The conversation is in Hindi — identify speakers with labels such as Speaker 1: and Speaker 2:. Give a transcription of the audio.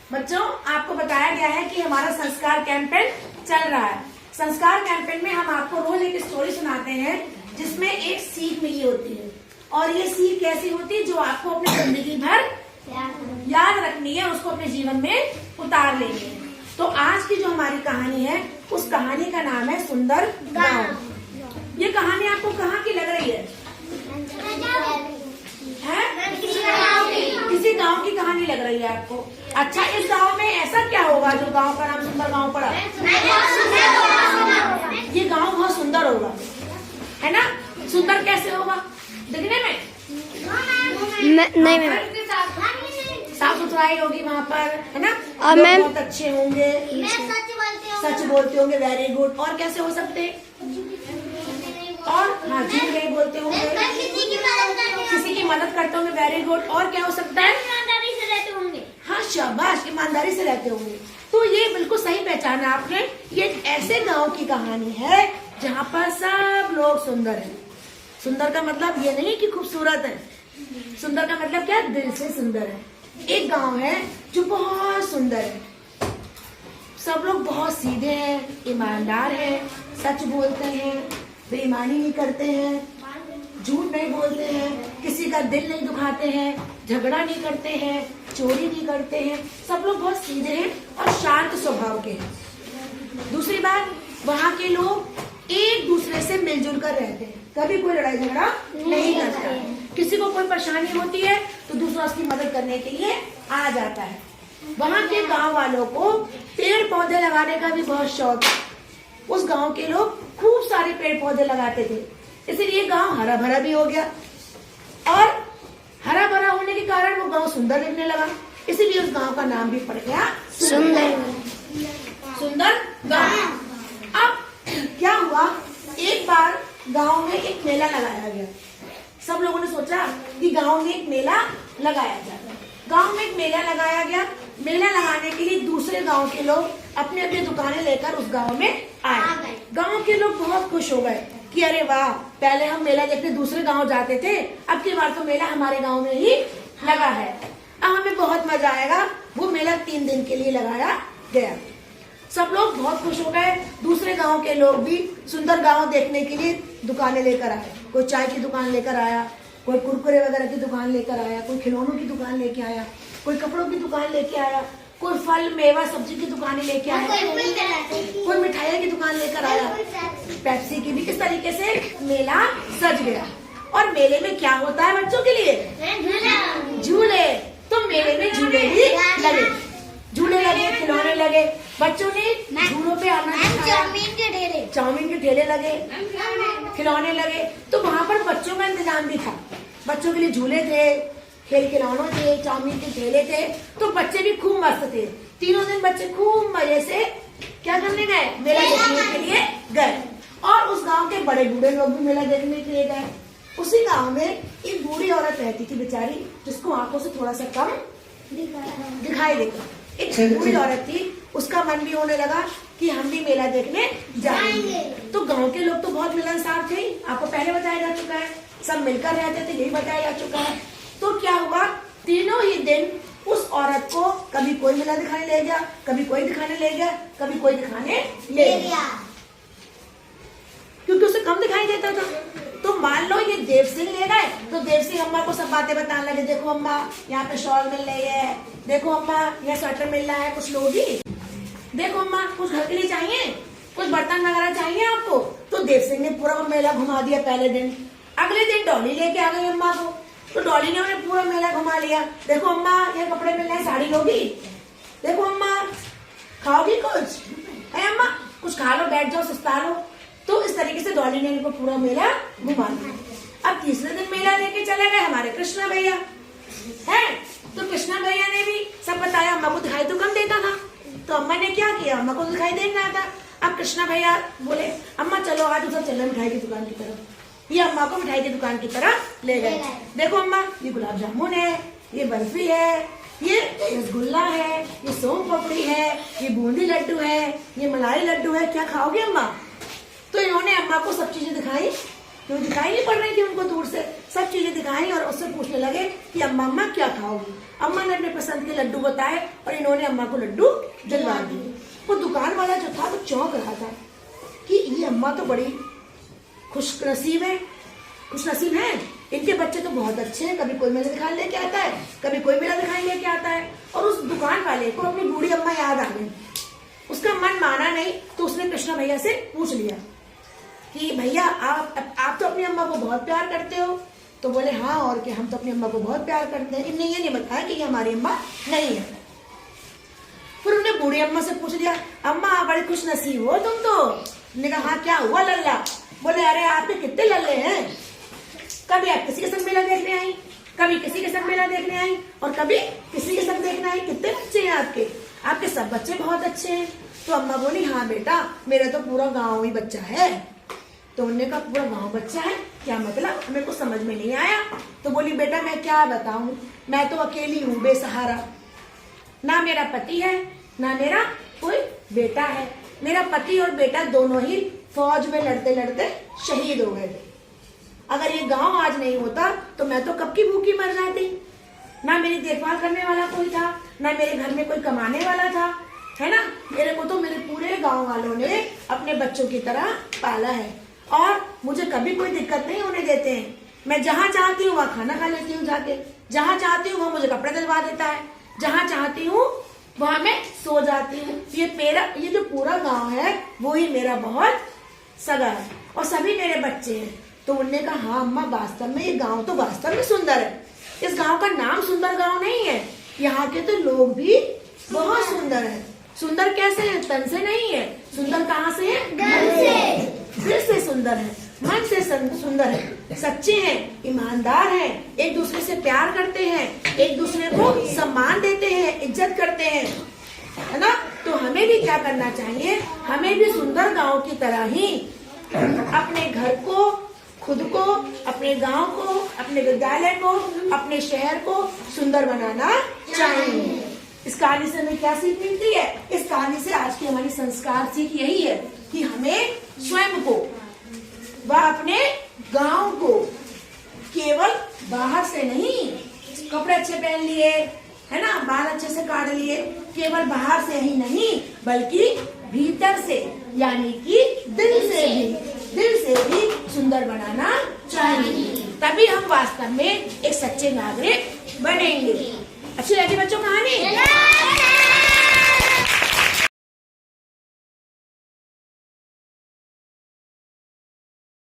Speaker 1: बच्चों, आपको बताया गया है कि हमारा संस्कार कैंपेन चल रहा है। संस्कार कैंपेन में हम आपको रोज एक स्टोरी सुनाते हैं जिसमें एक सीख मिली होती है, और ये सीख कैसी होती है जो आपको अपनी जिंदगी भर याद रखनी है, उसको अपने जीवन में उतार लेनी है। तो आज की जो हमारी कहानी है, उस कहानी का नाम है सुंदर गांव। ये कहानी आपको कहाँ की लग रही है? किसी गांव की कहानी लग रही है आपको? अच्छा, इस गांव में ऐसा क्या होगा जो गांव का नाम सुंदर गांव पड़ा? ये गांव बहुत सुंदर होगा, है ना? सुंदर कैसे होगा? दिखने में?
Speaker 2: नहीं,
Speaker 1: साफ सुथराई होगी वहाँ पर, है ना?
Speaker 2: और
Speaker 1: लोग
Speaker 2: मैम
Speaker 1: बहुत अच्छे होंगे, सच बोलते होंगे, वेरी गुड। और कैसे हो सकते? और हाँ, झूठ नहीं बोलते होंगे, किसी की मदद करते होंगे, वेरी गुड। और क्या हो सकता है?
Speaker 3: ईमानदारी से रहते होंगे।
Speaker 1: हाँ, शाबाश, ईमानदारी से रहते होंगे। तो ये बिल्कुल सही पहचाना आपने। ये ऐसे गांव की कहानी है जहाँ पर सब लोग सुंदर हैं। सुंदर का मतलब ये नहीं कि खूबसूरत है, सुंदर का मतलब क्या? दिल से सुंदर है। एक गांव है जो बहुत सुंदर है, सब लोग बहुत सीधे हैं, ईमानदार हैं, सच बोलते हैं, बेईमानी नहीं करते हैं, झूठ नहीं बोलते हैं, किसी का दिल नहीं दुखाते हैं, झगड़ा नहीं करते हैं, चोरी नहीं करते हैं। सब लोग बहुत सीधे हैं और शांत स्वभाव के हैं। दूसरी बात, वहाँ के लोग एक दूसरे से मिलजुल कर रहते हैं, कभी कोई लड़ाई झगड़ा नहीं करता। किसी को कोई परेशानी होती है तो दूसरा उसकी मदद करने के लिए आ जाता है। वहाँ के गांव वालों को पेड़ पौधे लगाने का भी बहुत शौक है। उस गांव के लोग खूब सारे पेड़ पौधे लगाते थे, इसलिए गांव हरा भरा भी हो गया, और हरा भरा होने के कारण वो गांव सुंदर दिखने लगा, इसीलिए उस गांव का नाम भी पड़ गया सुंदर गांव। अब क्या हुआ, एक बार गांव में एक मेला लगाया गया। सब लोगों ने सोचा कि गांव में एक मेला लगाया जाए। गांव में एक मेला लगाया गया। मेला लगाने के लिए दूसरे गांव के लोग अपने अपने दुकानें लेकर उस गांव में आए। गांव के लोग बहुत खुश हो गए कि अरे वाह, पहले हम मेला देखने दूसरे गांव जाते थे, अब की बार तो मेला हमारे गांव में ही लगा है, अब हमें बहुत मजा आएगा। वो मेला 3 दिन के लिए लगाया गया। सब लोग बहुत खुश हो गए। दूसरे गांव के लोग भी सुंदर गांव देखने के लिए दुकानें लेकर आए। कोई चाय की दुकान लेकर आया, कोई कुरकुरे वगैरह की दुकान लेकर आया, कोई खिलौनों की दुकान लेके आया, कोई कपड़ों की दुकान लेके आया, कोई फल मेवा सब्जी की दुकानें लेके आया, कोई मिठाइयों की दुकान लेकर आया, पेप्सी की भी। इस तरीके से मेला सज गया। और मेले में क्या होता है बच्चों के लिए? झूले। तो मेले में झूले भी लगे, झूले लगे, खिलौने लगे। बच्चों ने झूलों पे आना, चाउमीन के ठेले लगे, खिलौने लगे। तो वहाँ पर बच्चों का इंतजाम भी था। बच्चों के लिए झूले थे, खेल खिलौनों थे, चाउमीन के ठेले थे। तो बच्चे भी खूब मस्त थे। 3 दिन बच्चे खूब मजे से क्या करने गए? मेला देखने के लिए गए। और उस गांव के बड़े बूढ़े लोग भी मेला देखने के लिए गए। उसी गांव में एक बूढ़ी औरत रहती थी बेचारी, जिसको आंखों से थोड़ा सा कम दिखाई देता। एक बूढ़ी औरत थी, उसका मन भी होने लगा कि हम भी मेला देखने जाएंगे। तो गांव के लोग तो बहुत मिलनसार थे, आपको पहले बताया जा चुका है, सब मिलकर रहते थे, यही बताया जा चुका है। तो क्या हुआ, तीनों ही दिन उस औरत को कभी कोई मेला दिखाने ले गया, कभी कोई दिखाने ले गया, कभी कोई दिखाने ले गया, क्योंकि उसे कम दिखाई देता था। तो मान लो ये देव सिंह ले गए, तो देव सिंह अम्मा को सब बातें बताने लगे। देखो अम्मा, यहाँ पे शॉल मिल रही है, देखो अम्मा यहाँ स्वेटर मिल रहा है, कुछ लोगी, देखो अम्मा कुछ घर के लिए चाहिए, कुछ बर्तन वगैरह चाहिए आपको। तो देव सिंह ने पूरा मेला घुमा दिया पहले दिन। अगले दिन डॉली लेके आ गई अम्मा को, तो डॉली ने उन्हें पूरा मेला घुमा लिया। देखो अम्मा, ये कपड़े मिल रहे हैं, साड़ी लोगी, देखो अम्मा खाओगी कुछ, है अम्मा कुछ खा लो, बैठ जाओ, सस्ता लो। तो इस तरीके से डॉली ने इनको पूरा मेला घुमा दिया। अब तीसरे दिन मेला लेके चले गए हमारे कृष्णा भैया, है। तो कृष्णा भैया ने भी सब बताया। अम्मा को दिखाई तो कम देता था, तो अम्मा ने क्या किया, अम्मा को दिखाई दे रहा था। अब कृष्णा भैया बोले, अम्मा चलो आज सब चलो मिठाई की दुकान की तरफ। ये अम्मा को मिठाई की दुकान की तरफ ले गए। देखो अम्मा, ये गुलाब जामुन है, ये बर्फी है, ये रसगुल्ला है, ये सोन पापड़ी है, ये बूंदी लड्डू है, ये मलाई लड्डू है, क्या खाओगे अम्मा? तो इन्होंने अम्मा को सब चीजें दिखाई, क्यों दिखाई नहीं पड़ रही थी उनको दूर से, सब चीजें दिखाई और उससे पूछने लगे कि अम्मा अम्मा क्या खाओगी। अम्मा ने अपने पसंद के लड्डू बताए और इन्होंने अम्मा को लड्डू दिलवा दिए। वो दुकान वाला जो था वो चौंक रहा था कि ये अम्मा तो बड़ी खुशनसीब है, इनके बच्चे तो बहुत अच्छे हैं, कभी कोई मेला दिखाने लेके आता है, कभी कोई मेला दिखाने लेके आता है। और उस दुकान वाले को अपनी बूढ़ी अम्मा याद आ गई। उसका मन माना नहीं तो उसने कृष्णा भैया से पूछ लिया कि भैया आप तो अपनी अम्मा को बहुत प्यार करते हो। तो बोले हाँ और क्या, हम तो अपनी अम्मा को बहुत प्यार करते हैं। इनने ये नहीं बताया कि ये हमारी अम्मा नहीं है। फिर उन्होंने बूढ़ी अम्मा से पूछ लिया, अम्मा बड़ी खुश नसीब हो तुम तो। उन्होंने कहा हाँ क्या हुआ लल्ला। बोले अरे आपके कितने लल्ले हैं, कभी आप किसी के संग मेला देखने आई, कभी किसी के संग मेला देखने आई और कभी किसी के संग देखने आई। कितने बच्चे हैं आपके सब बच्चे बहुत अच्छे हैं। तो अम्मा बोली हाँ बेटा मेरा तो पूरा गांव ही बच्चा है। तो उन्होंने कहा पूरा गांव बच्चा है, क्या मतलब, मेरे को समझ में नहीं आया। तो बोली बेटा मैं क्या बताऊं, मैं तो अकेली हूँ बेसहारा, ना मेरा पति है ना मेरा कोई बेटा है। मेरा पति और बेटा दोनों ही फौज में लड़ते लड़ते शहीद हो गए थे। अगर ये गांव आज नहीं होता तो मैं तो कब की भूखी मर जाती। ना मेरी देखभाल करने वाला कोई था, ना मेरे घर में कोई कमाने वाला था, है ना। मेरे को तो मेरे पूरे गांव वालों ने अपने बच्चों की तरह पाला है और मुझे कभी कोई दिक्कत नहीं होने देते हैं। मैं जहाँ चाहती हूँ वहाँ खाना खा लेती हूँ जाके, जहाँ चाहती हूँ वहाँ मुझे कपड़े दिलवा देता है, जहाँ चाहती हूँ वहाँ मैं सो जाती हूँ। ये जो पूरा गांव है वो ही मेरा बहुत सगा है और सभी मेरे बच्चे हैं। तो उन्होंने कहा हाँ अम्मा वास्तव में ये गांव तो वास्तव में सुंदर है। इस गांव का नाम सुंदर गांव नहीं है, यहाँ के तो लोग भी बहुत सुंदर है। सुंदर कैसे है, तन से नहीं है, सुंदर कहाँ से है, दिल से सुंदर है, मन से सुंदर है, सच्चे हैं, ईमानदार हैं, एक दूसरे से प्यार करते हैं, एक दूसरे को सम्मान देते हैं, इज्जत करते हैं, है ना। तो हमें भी क्या करना चाहिए, हमें भी सुंदर गांव की तरह ही अपने घर को, खुद को, अपने गांव को, अपने विद्यालय को, अपने शहर को सुंदर बनाना चाहिए। इस कहानी से हमें क्या सीख मिलती है, इस कहानी से आज की हमारी संस्कार सीख यही है कि हमें स्वयं को व अपने गांव को केवल बाहर से नहीं, कपड़े अच्छे पहन लिए, है ना, बाल अच्छे से काट लिए, केवल बाहर से ही नहीं बल्कि भीतर से यानी कि दिल से भी सुंदर बनाना चाहिए। तभी हम वास्तव में एक सच्चे नागरिक बनेंगे। अच्छी लगी बच्चों कहानी?